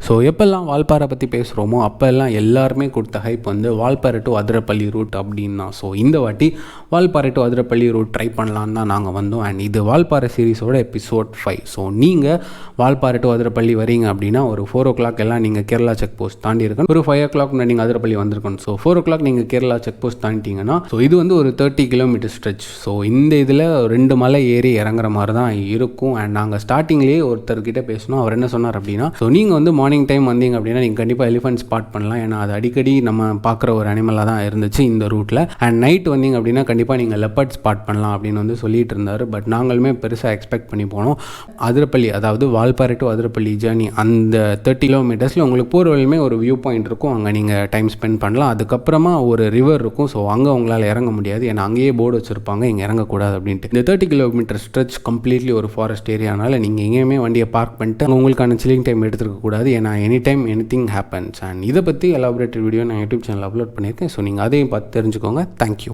So எப்போல்லாம் வால்பாறை பற்றி பேசுகிறோமோ அப்போல்லாம் எல்லாருமே கொடுத்த ஹைப் வந்து வால்பாறை டு அதிரப்பள்ளி ரூட் அப்படின்னு தான். ஸோ இந்த வாட்டி Valparai to Athirappilly route try பண்ணலான்னு தான் நாங்கள் வந்தோம். அண்ட் இது வால்பாறை சீரிஸோட எபிசோட் 5. ஸோ நீங்கள் வால்பாறை டு அதிரப்பள்ளி வரீங்க அப்படின்னா ஒரு 4 o'clock எல்லாம் நீங்கள் கேரளா செக் போஸ்ட் தாண்டி இருக்கணும். ஒரு 5 o'clock நீங்கள் அதிரப்பள்ளி வந்திருக்கணும். ஸோ 4 o'clock நீங்கள் கேரளா செக் போஸ்ட் தாண்டிட்டீங்கன்னா ஸோ இது வந்து ஒரு 30 kilometer ஸ்ட்ரெச். ஸோ இந்த இதில் 2 மலை ஏறி இறங்குற மாதிரி தான் இருக்கும். அண்ட் நாங்கள் ஸ்டார்டிங்லேயே ஒருத்தர்கிட்ட பேசணும். அவர் என்ன சொன்னார் அப்படின்னா, ஸோ நீங்கள் வந்து மார்னிங் டைம் வந்தீங்க அப்படின்னா நீங்கள் கண்டிப்பாக எலிஃபென்ட் ஸ்பாட் பண்ணலாம். ஏன்னா அது அடிக்கடி நம்ம பார்க்குற ஒரு அனிமலாக தான் இருந்துச்சு இந்த ரூட்டில். அண்ட் நைட் வந்தீங்க அப்படின்னா கண்டிப்பாக நீங்கள் லெப்பர்ட் ஸ்பாட் பண்ணலாம் அப்படின்னு வந்து சொல்லிட்டு இருந்தார். பட் நாங்களுமே பெருசாக எக்ஸ்பெக்ட் பண்ணி போனோம். அதிரப்பள்ளி, அதாவது வால்பாறை டு அதிரப்பள்ளி ஜேர்னி அந்த 30 kilometers உங்களுக்கு போகிற வழியுமே ஒரு வியூ பாயிண்ட் இருக்கும். அங்கே நீங்கள் டைம் ஸ்பெண்ட் பண்ணலாம். அதுக்கப்புறமா ஒரு ரிவர் இருக்கும். ஸோ அங்கே உங்களால் இறங்க முடியாது. ஏன்னா அங்கேயே போர்டு வச்சுருப்பாங்க இங்கே இறங்கக்கூடாது அப்படின்ட்டு. இந்த 30 kilometer ஸ்ட்ரெச் கம்ப்ளீட்லி ஒரு ஃபாரஸ்ட் ஏரியானால நீங்கள் எங்கேயுமே வண்டியை பார்க் பண்ணிட்டு உங்களுக்கான சில்லிங் டைம் எடுத்துருக்கக்கூடாது. ஏன்னா any time anything happens. And இதை பற்றி எலாபரேட்டட் வீடியோ நான் யூடியூப் சேனல் அப்லோட் பண்ணியிருக்கேன். ஸோ நீங்கள் அதையும் பார்த்து தெரிஞ்சுக்கோங்க. தேங்க்யூ.